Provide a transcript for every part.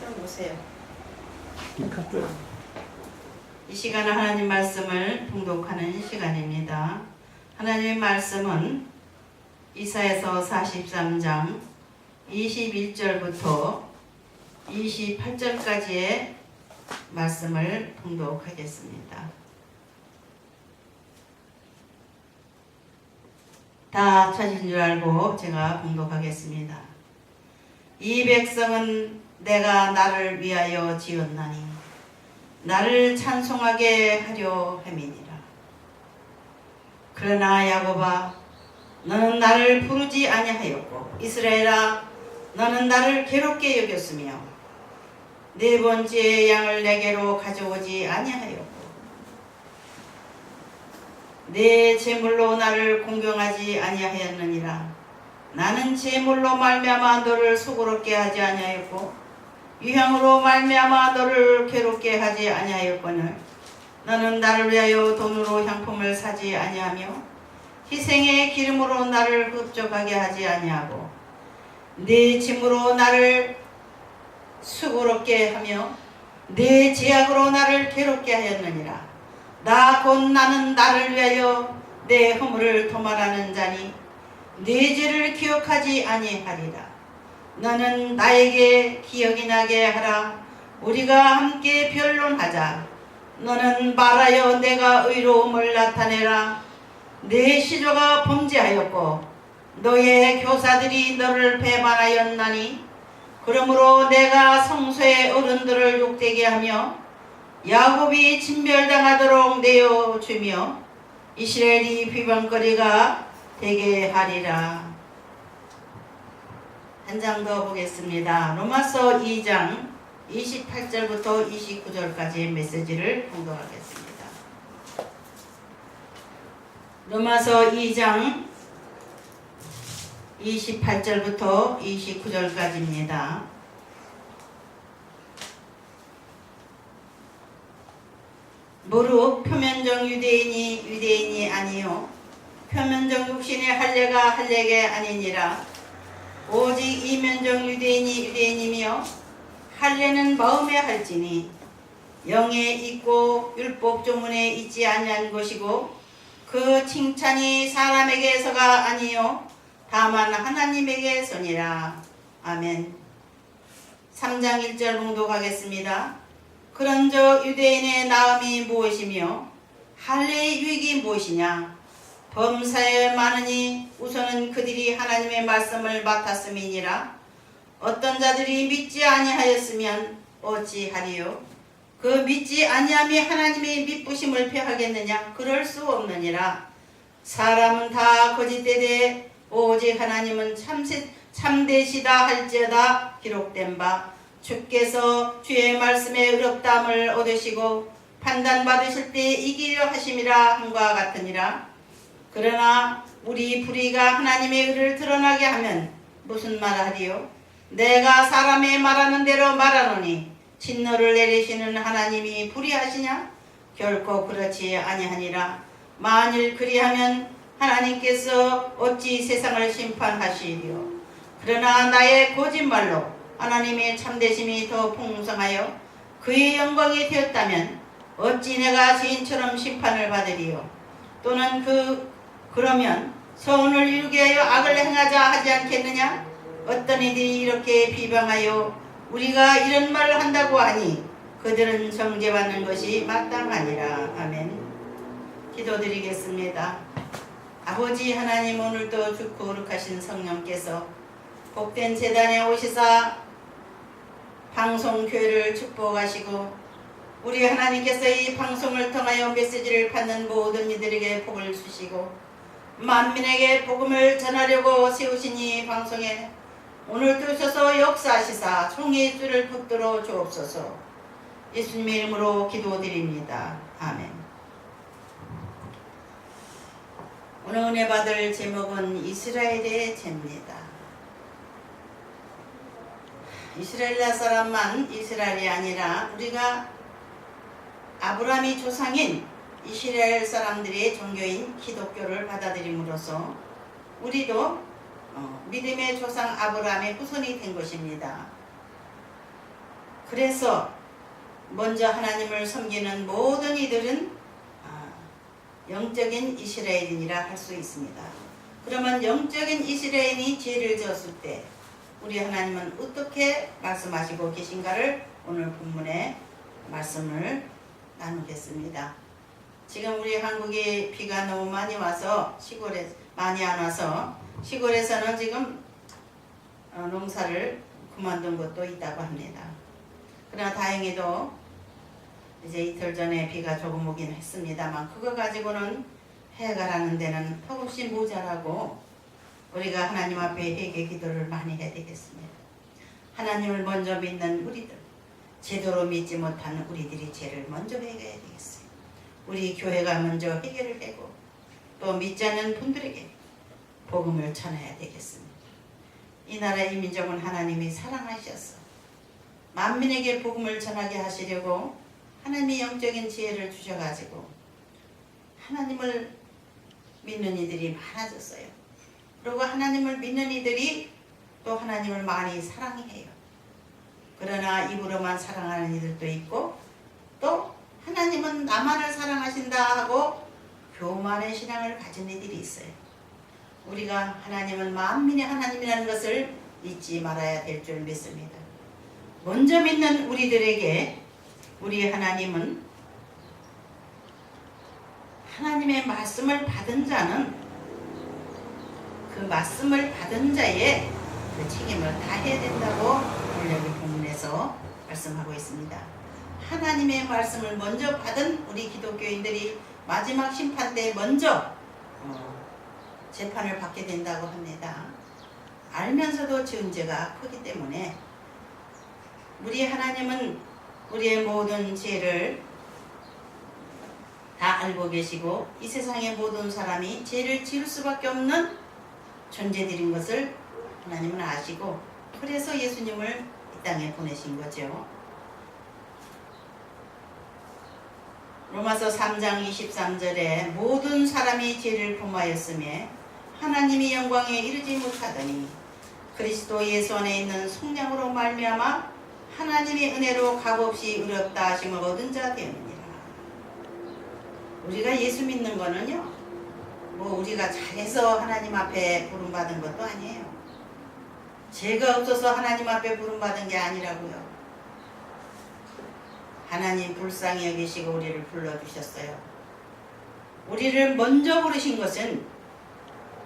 좀 오세요. 이카죠. 이 시간은 하나님 말씀을 봉독하는 시간입니다. 하나님의 말씀은 이사야서 43장 21절부터 28절까지의 말씀을 봉독하겠습니다. 다 찾으신 줄 알고 제가 봉독하겠습니다. 이 백성은 내가 나를 위하여 지었나니 나를 찬송하게 하려 함이니라. 그러나 야곱아 너는 나를 부르지 아니하였고 이스라엘아 너는 나를 괴롭게 여겼으며 네 번째 양을 내게로 가져오지 아니하였고 내 제물로 나를 공경하지 아니하였느니라. 나는 제물로 말미암아 너를 수고롭게 하지 아니하였고 유향으로 말미암아 너를 괴롭게 하지 아니하였거늘 너는 나를 위하여 돈으로 향품을 사지 아니하며 희생의 기름으로 나를 흡족하게 하지 아니하고 네 짐으로 나를 수고롭게 하며 네 제약으로 나를 괴롭게 하였느니라. 나 곧 나는 나를 위하여 내 허물을 도말하는 자니 네 죄를 기억하지 아니하리라. 너는 나에게 기억이 나게 하라. 우리가 함께 변론하자. 너는 말하여 내가 의로움을 나타내라. 네 시조가 범죄하였고 너의 교사들이 너를 배반하였나니 그러므로 내가 성소의 어른들을 욕되게 하며 야곱이 진멸당하도록 내어주며 이스라엘이 비방거리가 되게 하리라. 한 장 더 보겠습니다. 로마서 2장 28절부터 29절까지의 메시지를 봉독하겠습니다. 로마서 2장 28절부터 29절까지입니다. 무릇 표면적 유대인이 아니요 표면적 육신의 할례가 할례가 아니니라. 오직 이면적 유대인이 유대인이며 할례는 마음에 할지니 영에 있고 율법 조문에 있지 아니한 것이고 그 칭찬이 사람에게서가 아니요 다만 하나님에게서니라. 아멘. 3장 1절 봉독하겠습니다. 그런즉 유대인의 나음이 무엇이며 할례의 유익이 무엇이냐. 범사에 많으니 우선은 그들이 하나님의 말씀을 맡았음이니라. 어떤 자들이 믿지 아니하였으면 어찌하리요. 그 믿지 아니함이 하나님의 믿부심을 폐하겠느냐. 그럴 수 없느니라. 사람은 다 거짓되되 오직 하나님은 참되시다 할지어다. 기록된 바 주께서 주의 말씀에 의롭다함을 얻으시고 판단받으실 때 이기려 하심이라 함과 같으니라. 그러나 우리 불의가 하나님의 의를 드러나게 하면 무슨 말하리요. 내가 사람의 말하는 대로 말하노니 진노를 내리시는 하나님이 불의하시냐. 결코 그렇지 아니하니라. 만일 그리하면 하나님께서 어찌 세상을 심판하시리요. 그러나 나의 거짓말로 하나님의 참되심이 더 풍성하여 그의 영광이 되었다면 어찌 내가 죄인처럼 심판을 받으리요. 또는 그러면 서원을 이루게 하여 악을 행하자 하지 않겠느냐. 어떤 이들이 이렇게 비방하여 우리가 이런 말을 한다고 하니 그들은 정죄받는 것이 마땅하니라. 아멘. 기도드리겠습니다. 아버지 하나님, 오늘도 좋고 거룩하신 성령께서 복된 제단에 오시사 방송교회를 축복하시고 우리 하나님께서 이 방송을 통하여 메시지를 받는 모든 이들에게 복을 주시고 만민에게 복음을 전하려고 세우신 이 방송에 오늘도 오셔서 역사하시사 총회의 줄을 붙들어 주옵소서. 예수님의 이름으로 기도드립니다. 아멘. 오늘 은혜 받을 제목은 이스라엘의 죄입니다. 이스라엘 사람만 이스라엘이 아니라 우리가 아브라함이 조상인 이스라엘 사람들의 종교인 기독교를 받아들임으로써 우리도 믿음의 조상 아브라함의 후손이 된 것입니다. 그래서 먼저 하나님을 섬기는 모든 이들은 영적인 이스라엘인이라 할 수 있습니다. 그러면 영적인 이스라엘이 죄를 지었을 때 우리 하나님은 어떻게 말씀하시고 계신가를 오늘 본문에 말씀을 나누겠습니다. 지금 우리 한국에 비가 너무 많이 와서 시골에 많이 안 와서 시골에서는 지금 농사를 그만둔 곳도 있다고 합니다. 그러나 다행히도 이제 이틀 전에 비가 조금 오긴 했습니다만 그거 가지고는 해가라는 데는 턱없이 모자라고 우리가 하나님 앞에 회개 기도를 많이 해야 되겠습니다. 하나님을 먼저 믿는 우리들, 제대로 믿지 못하는 우리들이 죄를 먼저 회개해야 되겠어요. 우리 교회가 먼저 회개를 하고 또 믿지 않는 분들에게 복음을 전해야 되겠습니다. 이 나라의 민족은 하나님이 사랑하셔서 만민에게 복음을 전하게 하시려고 하나님이 영적인 지혜를 주셔가지고 하나님을 믿는 이들이 많아졌어요. 그리고 하나님을 믿는 이들이 또 하나님을 많이 사랑해요. 그러나 입으로만 사랑하는 이들도 있고 또 하나님은 나만을 사랑하신다 하고 교만의 신앙을 가진 이들이 있어요. 우리가 하나님은 만민의 하나님이라는 것을 잊지 말아야 될 줄 믿습니다. 먼저 믿는 우리들에게 우리 하나님은 하나님의 말씀을 받은 자는 그 말씀을 받은 자의 그 책임을 다해야 된다고 오늘 여기 본문에서 말씀하고 있습니다. 하나님의 말씀을 먼저 받은 우리 기독교인들이 마지막 심판 때 먼저 재판을 받게 된다고 합니다. 알면서도 지은 죄가 크기 때문에 우리 하나님은 우리의 모든 죄를 다 알고 계시고 이 세상의 모든 사람이 죄를 지을 수밖에 없는 존재들인 것을 하나님은 아시고 그래서 예수님을 이 땅에 보내신 거죠. 로마서 3장 23절에 모든 사람이 죄를 범하였으며 하나님이 영광에 이르지 못하더니 그리스도 예수 안에 있는 속량으로 말미암아 하나님의 은혜로 값없이 의롭다 하심을 얻은 자 되느니라. 우리가 예수 믿는 거는요, 뭐 우리가 잘해서 하나님 앞에 부름받은 것도 아니에요. 죄가 없어서 하나님 앞에 부름받은 게 아니라고요. 하나님 불쌍히 여기시고 우리를 불러주셨어요. 우리를 먼저 부르신 것은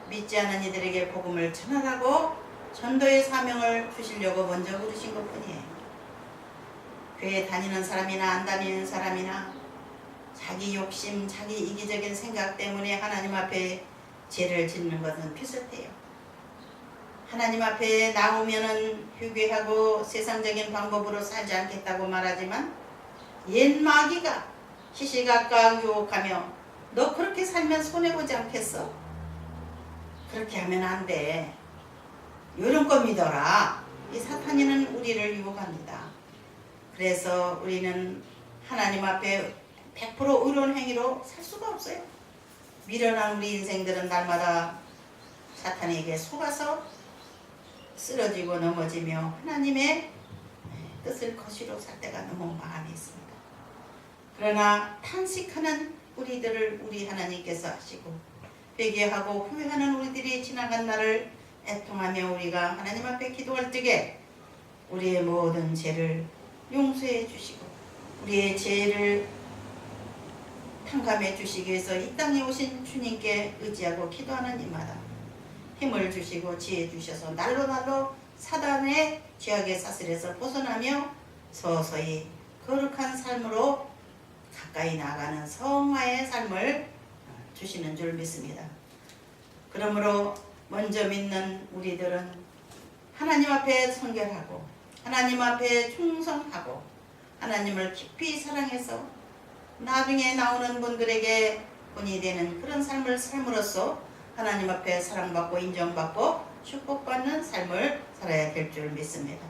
믿지 않는 이들에게 복음을 전하라고 전도의 사명을 주시려고 먼저 부르신 것뿐이에요. 교회 다니는 사람이나 안 다니는 사람이나 자기 욕심, 자기 이기적인 생각 때문에 하나님 앞에 죄를 짓는 것은 비슷해요. 하나님 앞에 나오면은 회개하고 세상적인 방법으로 살지 않겠다고 말하지만 옛 마귀가 시시각각 유혹하며 너 그렇게 살면 손해보지 않겠어? 그렇게 하면 안 돼. 이런 거 믿어라. 이 사탄이는 우리를 유혹합니다. 그래서 우리는 하나님 앞에 100% 의로운 행위로 살 수가 없어요. 미련한 우리 인생들은 날마다 사탄에게 속아서 쓰러지고 넘어지며 하나님의 뜻을 거시로 살 때가 너무 많이 있습니다. 그러나 탄식하는 우리들을 우리 하나님께서 하시고 회개하고 후회하는 우리들이 지나간 날을 애통하며 우리가 하나님 앞에 기도할 적에 우리의 모든 죄를 용서해 주시고 우리의 죄를 탕감해 주시기 위해서 이 땅에 오신 주님께 의지하고 기도하는 이마다 힘을 주시고 지혜 주셔서 날로 사단의 죄악의 사슬에서 벗어나며 서서히 거룩한 삶으로 가까이 나가는 성화의 삶을 주시는 줄 믿습니다. 그러므로 먼저 믿는 우리들은 하나님 앞에 성결하고 하나님 앞에 충성하고 하나님을 깊이 사랑해서 나중에 나오는 분들에게 본이 되는 그런 삶을 삶으로써 하나님 앞에 사랑받고 인정받고 축복받는 삶을 살아야 될 줄 믿습니다.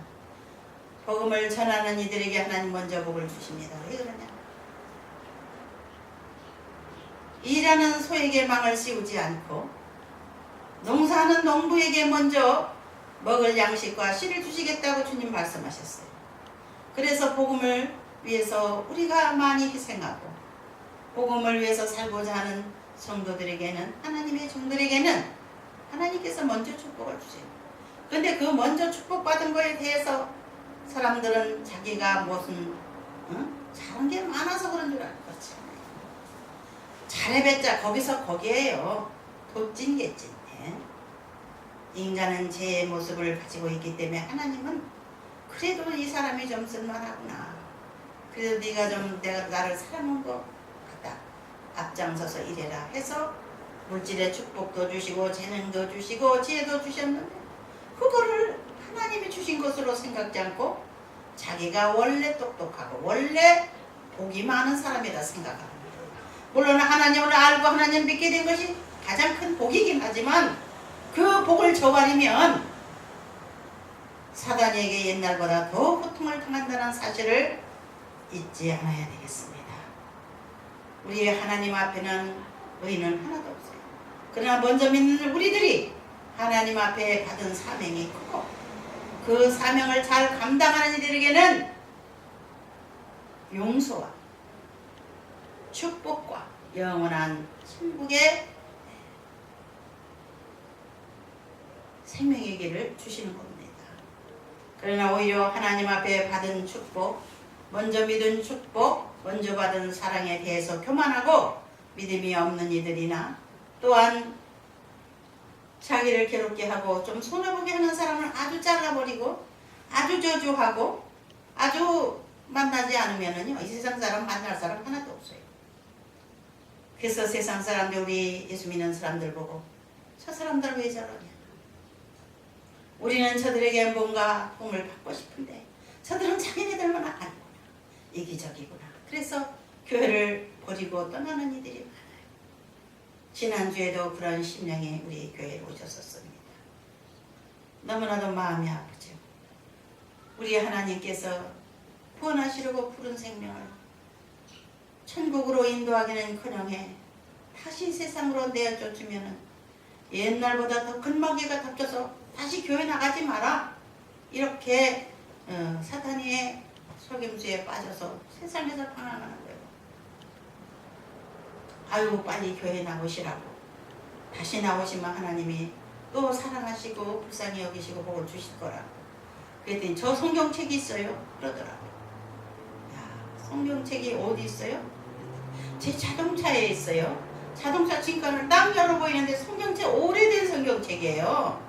복음을 전하는 이들에게 하나님 먼저 복을 주십니다. 왜 그러냐? 일하는 소에게 망을 씌우지 않고 농사하는 농부에게 먼저 먹을 양식과 씨를 주시겠다고 주님 말씀하셨어요. 그래서 복음을 위해서 우리가 많이 희생하고 복음을 위해서 살고자 하는 성도들에게는, 하나님의 종들에게는 하나님께서 먼저 축복을 주세요. 근데 그 먼저 축복받은 거에 대해서 사람들은 자기가 무슨 잘한 게 많아서 그런 줄 알고 그렇지 않아요. 잘해봤자 거기서 거기에요. 돗찐개찐. 인간은 제 모습을 가지고 있기 때문에 하나님은 그래도 이 사람이 좀 쓸만하구나. 그래도 네가 좀 내가 나를 사랑한 거 같다. 앞장서서 이래라 해서 물질의 축복도 주시고 재능도 주시고 지혜도 주셨는데 그거를 하나님이 주신 것으로 생각지 않고 자기가 원래 똑똑하고 원래 복이 많은 사람이라 생각합니다. 물론 하나님을 알고 하나님 믿게 된 것이 가장 큰 복이긴 하지만 그 복을 저버리면 사단에게 옛날보다 더 고통을 당한다는 사실을 잊지 않아야 되겠습니다. 우리 하나님 앞에는 의는 하나도 없어요. 그러나 먼저 믿는 우리들이 하나님 앞에 받은 사명이 크고 그 사명을 잘 감당하는 이들에게는 용서와 축복과 영원한 천국의 생명의 길을 주시는 겁니다. 그러나 오히려 하나님 앞에 받은 축복, 먼저 믿은 축복, 먼저 받은 사랑에 대해서 교만하고 믿음이 없는 이들이나 또한 자기를 괴롭게 하고 좀 손해보게 하는 사람을 아주 잘라버리고 아주 저주하고 아주 만나지 않으면은요, 이 세상 사람 만날 사람 하나도 없어요. 그래서 세상 사람들, 우리 예수 믿는 사람들 보고 저 사람들 왜 저러냐, 우리는 저들에게 뭔가 도움을 받고 싶은데 저들은 자기네들만 아니구나, 이기적이구나. 그래서 교회를 버리고 떠나는 이들이 많아요. 지난주에도 그런 심령이 우리 교회에 오셨었습니다. 너무나도 마음이 아프죠. 우리 하나님께서 구원하시려고 부른 생명을 천국으로 인도하기는커녕해 다시 세상으로 내어쫓으면 옛날보다 더 큰 마귀가 덮쳐서 다시 교회 나가지 마라, 이렇게 사탄의 속임수에 빠져서 세상에서 방황하는 거예요. 아유, 빨리 교회 나오시라고. 다시 나오시면 하나님이 또 사랑하시고 불쌍히 여기시고 복을 주실 거라고. 그랬더니 저 성경책이 있어요 그러더라고요. 야, 성경책이 어디 있어요? 제 자동차에 있어요. 자동차 진가를 딱 열어 보이는데 성경책, 오래된 성경책이에요.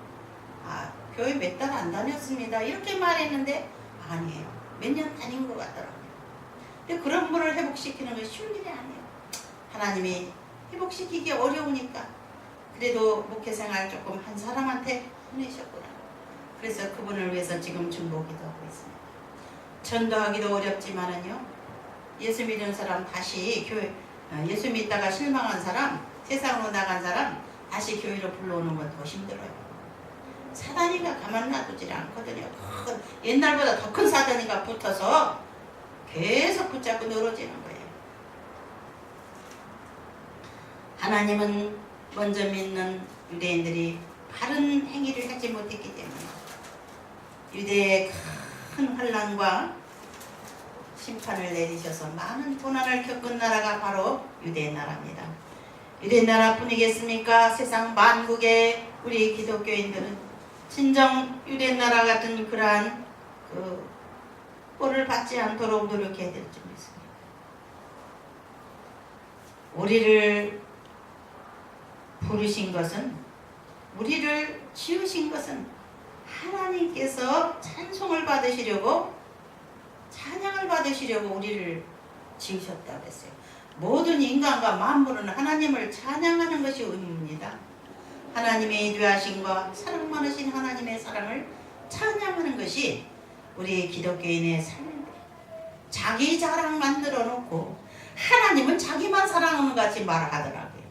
아, 교회 몇 달 안 다녔습니다 이렇게 말했는데 아니에요, 몇 년 다닌 것 같더라고요. 근데 그런 분을 회복시키는 건 쉬운 일이 아니에요. 하나님이 회복시키기 어려우니까 그래도 목회생활 조금 한 사람한테 보내셨구나. 그래서 그분을 위해서 지금 중보기도 하고 있습니다. 전도하기도 어렵지만은요, 예수 믿는 사람 다시 교회, 예수 믿다가 실망한 사람, 세상으로 나간 사람 다시 교회로 불러오는 건 더 힘들어요. 사단이가 가만 놔두질 않거든요. 옛날보다 더 큰 사단이가 붙어서 계속 붙잡고 늘어지는 거예요. 하나님은 먼저 믿는 유대인들이 바른 행위를 하지 못했기 때문에 유대의 큰 환난과 심판을 내리셔서 많은 고난을 겪은 나라가 바로 유대 나라입니다. 유대 나라뿐이겠습니까? 세상 만국의 우리 기독교인들은 진정 유대 나라 같은 그러한 꼴을 받지 않도록 노력해야 될 점이 있습니다. 우리를 부르신 것은, 우리를 지으신 것은 하나님께서 찬송을 받으시려고, 찬양을 받으시려고 우리를 지으셨다고 했어요. 모든 인간과 만물은 하나님을 찬양하는 것이 의무입니다. 하나님의 위대하심과 사랑 많으신 하나님의 사랑을 찬양하는 것이 우리 기독교인의 삶입니다. 자기 자랑 만들어 놓고 하나님은 자기만 사랑하는 것 같이 말하더라고요.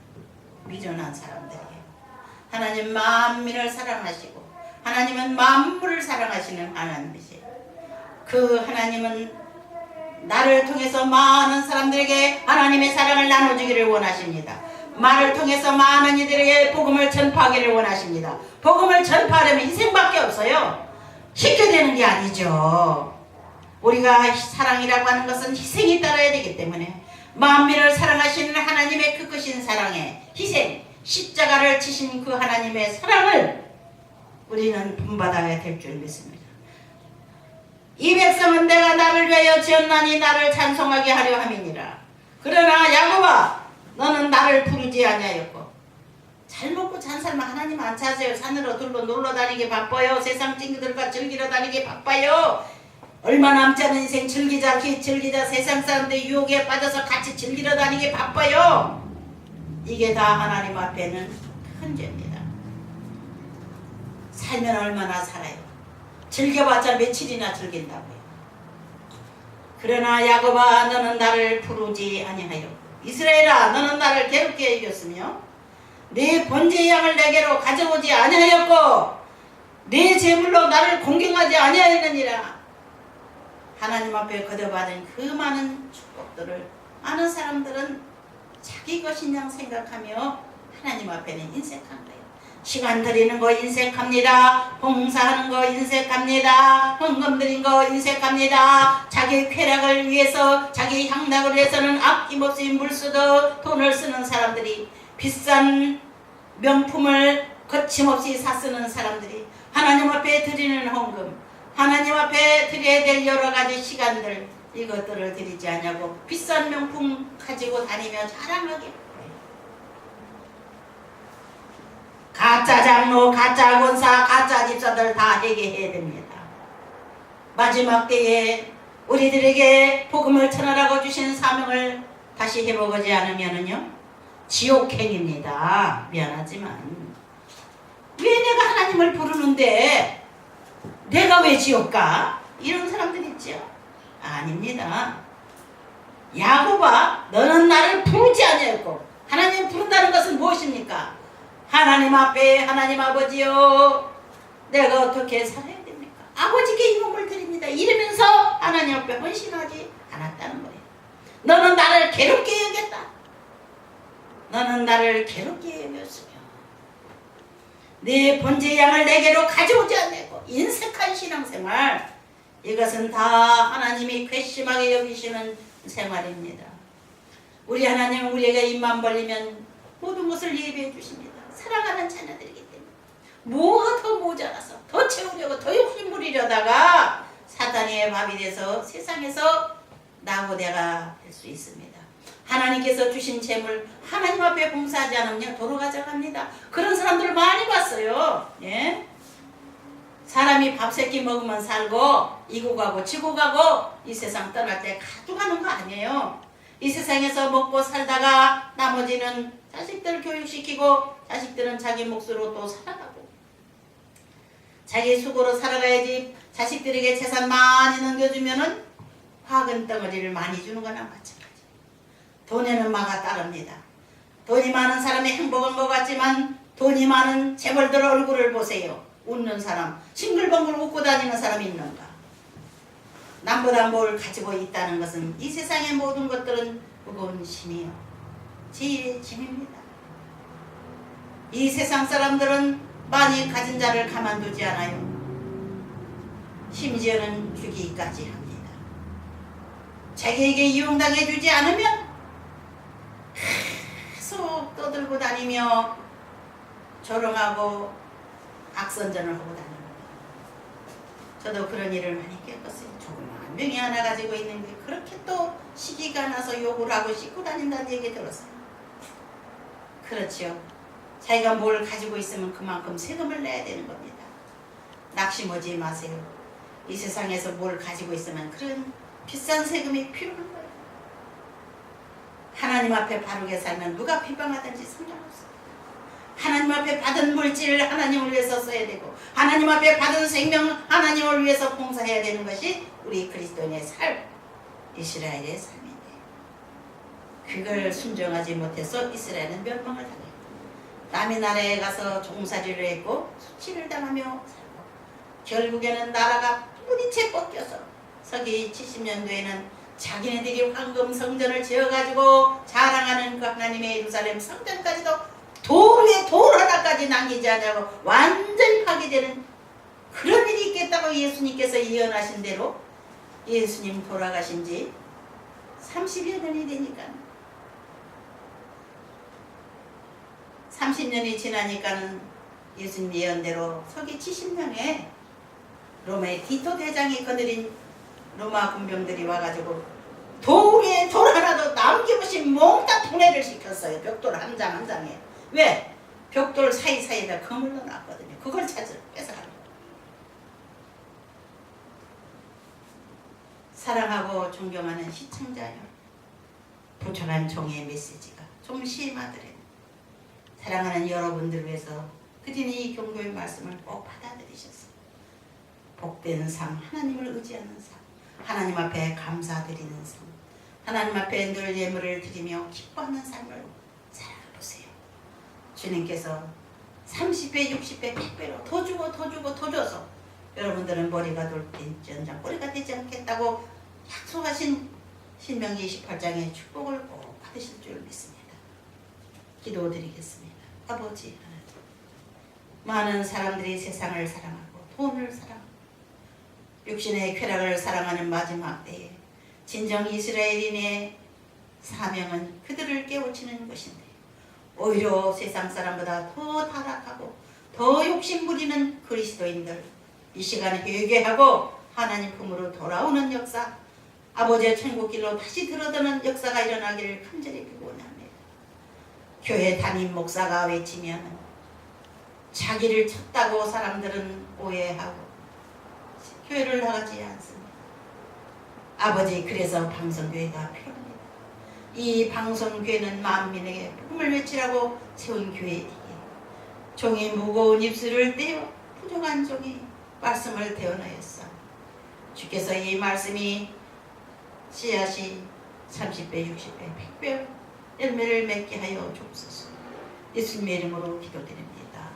미련한 사람들이에요. 하나님 만민을 사랑하시고 하나님은 만물을 사랑하시는 하나님이세요. 그 하나님은 나를 통해서 많은 사람들에게 하나님의 사랑을 나눠주기를 원하십니다. 말을 통해서 많은 이들에게 복음을 전파하기를 원하십니다. 복음을 전파하려면 희생밖에 없어요. 쉽게 되는 게 아니죠. 우리가 사랑이라고 하는 것은 희생이 따라야 되기 때문에 만민을 사랑하시는 하나님의 그 크신 사랑에 희생, 십자가를 지신 그 하나님의 사랑을 우리는 본받아야 될 줄 믿습니다. 이 백성은 내가 나를 위하여 지었나니 나를 찬송하게 하려 함이니라. 그러나 야곱아 너는 나를 부르지 아니하였고. 잘 먹고 잘 살면 하나님 안 찾아요. 산으로 들로 놀러 다니기 바빠요. 세상 친구들과 즐기러 다니기 바빠요. 얼마 남지 않은 인생 즐기자 세상 사람들 유혹에 빠져서 같이 즐기러 다니기 바빠요. 이게 다 하나님 앞에는 큰 죄입니다. 살면 얼마나 살아요. 즐겨봤자 며칠이나 즐긴다고요. 그러나 야곱아 너는 나를 부르지 아니하여 이스라엘아 너는 나를 괴롭게 여겼으며 네 번제의 양을 내게로 가져오지 아니하였고 네 제물로 나를 공경하지 아니하였느니라. 하나님 앞에 거둬받은 그 많은 축복들을 많은 사람들은 자기 것인 양 생각하며 하나님 앞에는 인색한 거예요. 시간 들이는 거 인색합니다. 봉사하는 거 인색합니다. 헌금 드린 거 인색합니다. 자기 쾌락을 위해서 자기 향락을 위해서는 아낌없이 물쓰듯 돈을 쓰는 사람들이 비싼 명품을 거침없이 사쓰는 사람들이 하나님 앞에 드리는 헌금 하나님 앞에 드려야 될 여러 가지 시간들 이것들을 드리지 않냐고 비싼 명품 가지고 다니며 자랑하게 가짜 장로, 가짜 권사, 가짜 집사들 다 회개해야 됩니다. 마지막 때에 우리들에게 복음을 전하라고 주신 사명을 다시 해보지 않으면은요 지옥행입니다. 미안하지만 왜 내가 하나님을 부르는데 내가 왜 지옥 가? 이런 사람들 있죠? 아닙니다. 야곱아 너는 나를 부르지 아니하였고 하나님 부른다는 것은 무엇입니까? 하나님 앞에 하나님 아버지요 내가 어떻게 살아야 됩니까? 아버지께 이 몸을 드립니다. 이러면서 하나님 앞에 헌신하지 않았다는 거예요. 너는 나를 괴롭게 여겼다. 너는 나를 괴롭게 여겼으며 네 번제의 양을 내게로 가져오지 않고 인색한 신앙생활 이것은 다 하나님이 괘씸하게 여기시는 생활입니다. 우리 하나님은 우리에게 입만 벌리면 모든 것을 예비해 주십니다. 사랑하는 자녀들이기 때문에 뭐가 더 모자라서 더 채우려고 더 욕심 부리려다가 사단의 밥이 돼서 세상에서 나고대가 될 수 있습니다. 하나님께서 주신 재물 하나님 앞에 봉사하지 않으면 도로 가져갑니다. 그런 사람들 많이 봤어요. 예? 사람이 밥 세 끼 먹으면 살고 이고 가고 지고 가고 이 세상 떠날 때 가져가는 거 아니에요. 이 세상에서 먹고 살다가 나머지는 자식들 교육시키고 자식들은 자기 몫으로 또 살아가고 자기 수고로 살아가야지. 자식들에게 재산 많이 넘겨주면은 화근 덩어리를 많이 주는 거나 마찬가지. 돈에는 마가 따릅니다. 돈이 많은 사람이 행복한 것 같지만 돈이 많은 재벌들 얼굴을 보세요. 웃는 사람, 싱글벙글 웃고 다니는 사람이 있는가? 남보다 뭘 가지고 있다는 것은 이 세상의 모든 것들은 무거운 짐이요 지혜의 짐입니다. 이 세상 사람들은 많이 가진 자를 가만두지 않아요. 심지어는 죽이기까지 합니다. 자기에게 이용당해 주지 않으면 계속 떠들고 다니며 조롱하고 악선전을 하고 다닙니다. 저도 그런 일을 많이 겪었어요. 조그마한 명이 하나 가지고 있는 게 그렇게 또 시기가 나서 욕을 하고 씻고 다닌다는 얘기 들었어요. 그렇지요. 자기가 뭘 가지고 있으면 그만큼 세금을 내야 되는 겁니다. 낙심하지 마세요. 이 세상에서 뭘 가지고 있으면 그런 비싼 세금이 필요한 거예요. 하나님 앞에 바르게 살면 누가 비방하든지 상관없어요. 하나님 앞에 받은 물질을 하나님을 위해서 써야 되고 하나님 앞에 받은 생명 하나님을 위해서 봉사해야 되는 것이 우리 그리스도인의 삶, 이스라엘의 삶인데 그걸 순종하지 못해서 이스라엘은 멸망을 당해요. 남의 나라에 가서 종살이를 했고 수치를 당하며 살고 결국에는 나라가 뿌리채 뻗겨서 서기 70년도에는 자기네들이 황금 성전을 지어가지고 자랑하는 그 하나님의 예루살렘 성전까지도 돌 위에 돌 하나까지 남기지 않냐고 완전히 파괴되는 그런 일이 있겠다고 예수님께서 예언하신 대로 예수님 돌아가신 지 30여 년이 되니까 30년이 지나니까는 예수님 예언대로 서기 70년에 로마의 디토 대장이 거느린 로마 군병들이 와가지고 돌에 돌 하나도 남김없이 몽땅 분해를 시켰어요. 벽돌 한 장 한 장에. 왜? 벽돌 사이사이에다 금을 넣어놨거든요. 그걸 뺏어가는 거예요. 사랑하고 존경하는 시청자여, 부천한 종의 메시지가 좀 심하더래. 사랑하는 여러분들 위해서 그린 이 경고의 말씀을 꼭 받아들이셔서 복된 삶, 하나님을 의지하는 삶, 하나님 앞에 감사드리는 삶, 하나님 앞에 늘 예물을 드리며 기뻐하는 삶을 살아보세요. 주님께서 30배, 60배, 100배로 더 주고 더 주고 더 줘서 여러분들은 머리가 돌진지언정 꼬리가 되지 않겠다고 약속하신 신명기 28장의 축복을 꼭 받으실 줄 믿습니다. 기도드리겠습니다. 아버지 하나님, 많은 사람들이 세상을 사랑하고 돈을 사랑하고 육신의 쾌락을 사랑하는 마지막 때에 진정 이스라엘인의 사명은 그들을 깨우치는 것인데 오히려 세상 사람보다 더 타락하고 더 욕심부리는 그리스도인들 이 시간에 회개하고 하나님 품으로 돌아오는 역사, 아버지의 천국길로 다시 들어드는 역사가 일어나기를 간절히 기원합니다. 교회 담임 목사가 외치면 자기를 쳤다고 사람들은 오해하고 교회를 나가지 않습니다. 아버지, 그래서 방송교회가 필요합니다. 이 방송교회는 만민에게 복음을 외치라고 세운 교회이기에 종이 무거운 입술을 떼어 부족한 종이 말씀을 태어나였어. 주께서 이 말씀이 씨앗이 30배, 60배, 100배 열매를 맺게 하여 주옵소서. 예수님의 이름으로 기도드립니다.